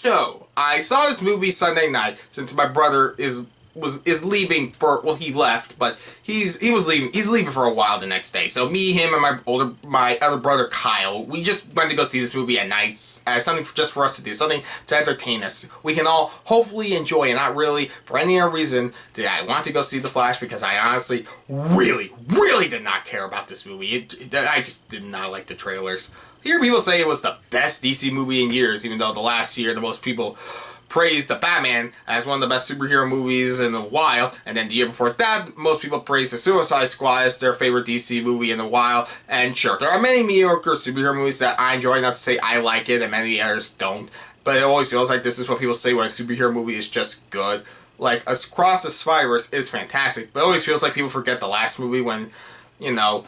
So, I saw this movie Sunday night since my brother is leaving for, well, he left, but he's leaving for a while the next day. So me, him, and my other brother Kyle, we just went to go see this movie at nights as something just for us to do, something to entertain us. We can all hopefully enjoy, and not really for any other reason did I want to go see The Flash, because I honestly really did not care about this movie. I just did not like the trailers. I hear people say it was the best DC movie in years, even though the last year the most people praised the Batman as one of the best superhero movies in a while, and then the year before that, most people praised the Suicide Squad as their favorite DC movie in a while. And sure, there are many mediocre superhero movies that I enjoy, not to say I like it, and many others don't, but it always feels like this is what people say when a superhero movie is just good. Like, Across the Spider-Verse is fantastic, but it always feels like people forget the last movie when, you know,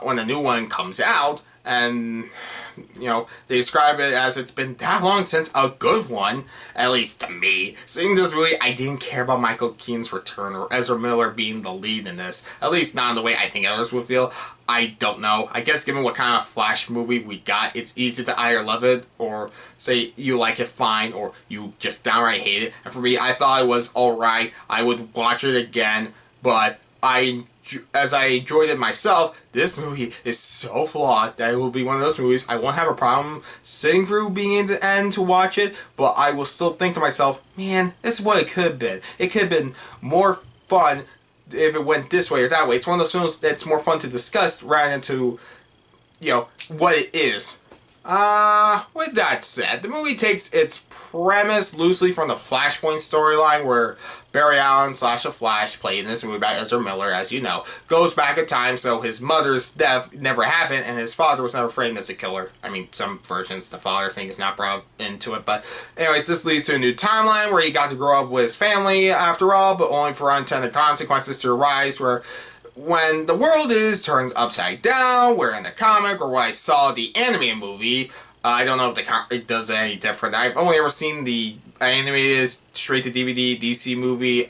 when the new one comes out, and you know, they describe it as it's been that long since a good one, at least to me. Seeing this movie, I didn't care about Michael Keaton's return or Ezra Miller being the lead in this. At least not in the way I think others would feel. I don't know. I guess given what kind of Flash movie we got, it's easy to either love it or say you like it fine or you just downright hate it. And for me, I thought it was alright. I would watch it again, but as I enjoyed it myself, this movie is so flawed that it will be one of those movies I won't have a problem sitting through being to end to watch it, but I will still think to myself, man, this is what it could have been. It could have been more fun if it went this way or that way. It's one of those films that's more fun to discuss rather than to, you know, what it is. With that said, the movie takes its premise loosely from the Flashpoint storyline, where Barry Allen / The Flash, played in this movie by Ezra Miller, as you know, goes back in time so his mother's death never happened and his father was never framed as a killer. I mean, some versions the father thing is not brought into it, but anyways, this leads to a new timeline where he got to grow up with his family after all, but only for unintended consequences to arise, where when the world is turned upside down, where in the comic, or what I saw the animated movie, I don't know if the comic does any different. I've only ever seen the animated straight-to-DVD DC movie,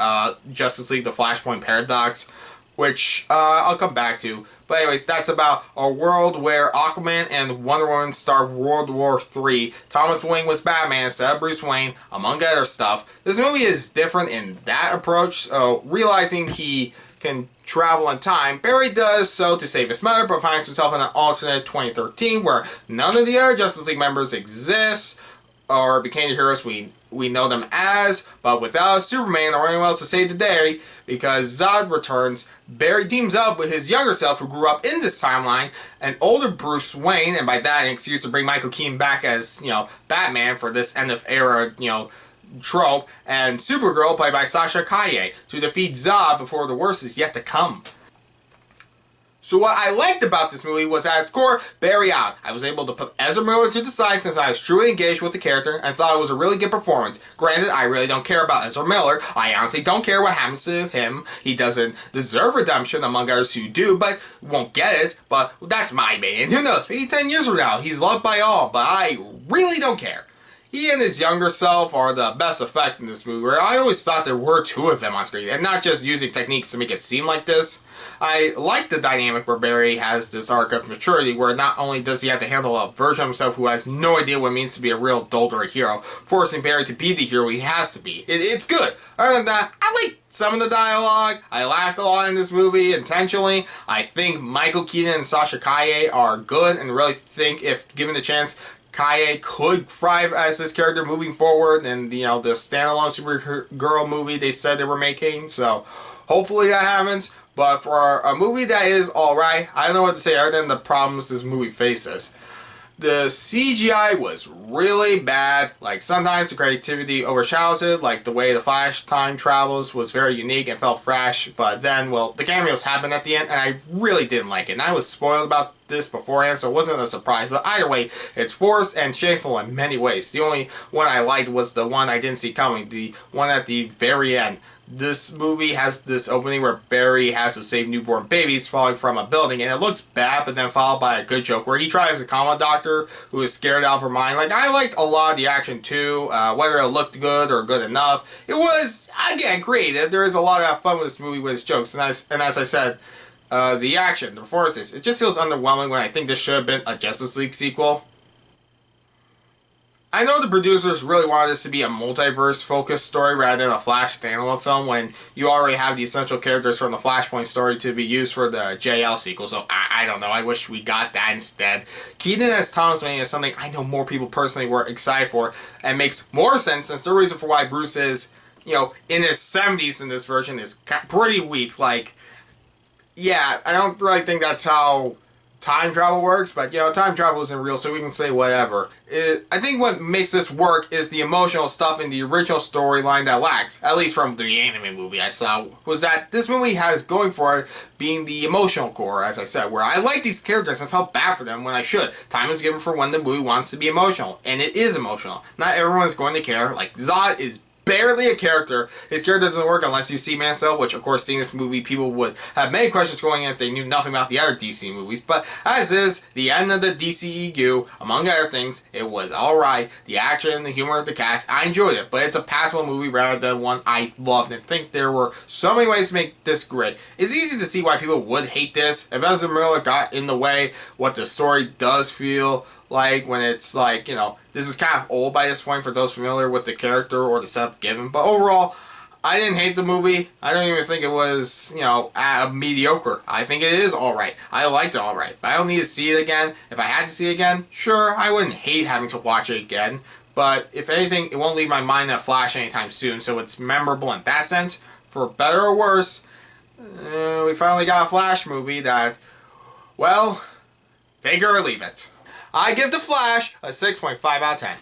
Justice League: The Flashpoint Paradox, which I'll come back to. But anyways, that's about a world where Aquaman and Wonder Woman start World War III. Thomas Wayne was Batman instead of Bruce Wayne, among other stuff. This movie is different in that approach, so realizing he can travel in time, Barry does so to save his mother, but finds himself in an alternate 2013 where none of the other Justice League members exist or became the heroes we know them as, but without Superman or anyone else to save the day, because Zod returns, Barry teams up with his younger self who grew up in this timeline, an older Bruce Wayne, and by that an excuse to bring Michael Keaton back as, you know, Batman for this end of era, you know, trope, and Supergirl, played by Sasha Calle, to defeat Zod before the worst is yet to come. So what I liked about this movie was at its core, Barry Allen. I was able to put Ezra Miller to the side since I was truly engaged with the character and thought it was a really good performance. Granted, I really don't care about Ezra Miller. I honestly don't care what happens to him. He doesn't deserve redemption, among others who do, but won't get it. But that's my opinion. Who knows? Maybe 10 years from now, he's loved by all, but I really don't care. He and his younger self are the best effect in this movie, where I always thought there were two of them on screen, and not just using techniques to make it seem like this. I like the dynamic where Barry has this arc of maturity, where not only does he have to handle a version of himself who has no idea what it means to be a real adult or a hero, forcing Barry to be the hero he has to be. It's good. Other than that, I like some of the dialogue. I laughed a lot in this movie intentionally. I think Michael Keaton and Sasha Calle are good, and really think if given the chance, Calle could thrive as this character moving forward, and you know, the standalone Supergirl movie they said they were making, so hopefully that happens. But for a movie that is alright, I don't know what to say other than the problems this movie faces. The CGI was really bad. Like, sometimes the creativity overshadows it, like the way the Flash time travels was very unique and felt fresh, but then, well, the cameos happened at the end, and I really didn't like it. And I was spoiled about this beforehand, so it wasn't a surprise, but either way, it's forced and shameful in many ways. The only one I liked was the one I didn't see coming, the one at the very end. This movie has this opening where Barry has to save newborn babies falling from a building, and it looks bad, but then followed by a good joke where he tries to calm a doctor who is scared out of her mind. Like, I liked a lot of the action too, whether it looked good or good enough. It was, again, creative. There is a lot of fun with this movie with its jokes, and as I said, the action, the performances, it just feels underwhelming when I think this should have been a Justice League sequel. I know the producers really wanted this to be a multiverse-focused story rather than a Flash standalone film when you already have the essential characters from the Flashpoint story to be used for the JL sequel, so I don't know, I wish we got that instead. Keaton as Thomas Wayne is something I know more people personally were excited for, and makes more sense since the reason for why Bruce is, you know, in his 70s in this version is pretty weak. Like, yeah, I don't really think that's how time travel works, but you know, time travel isn't real, so we can say whatever. I think what makes this work is the emotional stuff in the original storyline that lacks, at least from the anime movie I saw, was that this movie has going for it being the emotional core, as I said, where I like these characters and felt bad for them when I should. Time is given for when the movie wants to be emotional, and it is emotional. Not everyone is going to care. Like, Zod is barely a character. His character doesn't work unless you see Man of Steel, which of course seeing this movie people would have many questions going in if they knew nothing about the other DC movies, but as is, the end of the DCEU, among other things, it was alright. The action, the humor, the cast, I enjoyed it, but it's a passable movie rather than one I loved, and think there were so many ways to make this great. It's easy to see why people would hate this. If Ezra Miller got in the way, what the story does feel like when it's like, you know, this is kind of old by this point for those familiar with the character or the setup given, but overall, I didn't hate the movie. I don't even think it was, you know, mediocre. I think it is alright. I liked it alright, but I don't need to see it again. If I had to see it again, sure, I wouldn't hate having to watch it again, but if anything, it won't leave my mind that Flash anytime soon, so it's memorable in that sense. For better or worse, we finally got a Flash movie that, well, take it or leave it. I give The Flash a 6.5 out of 10.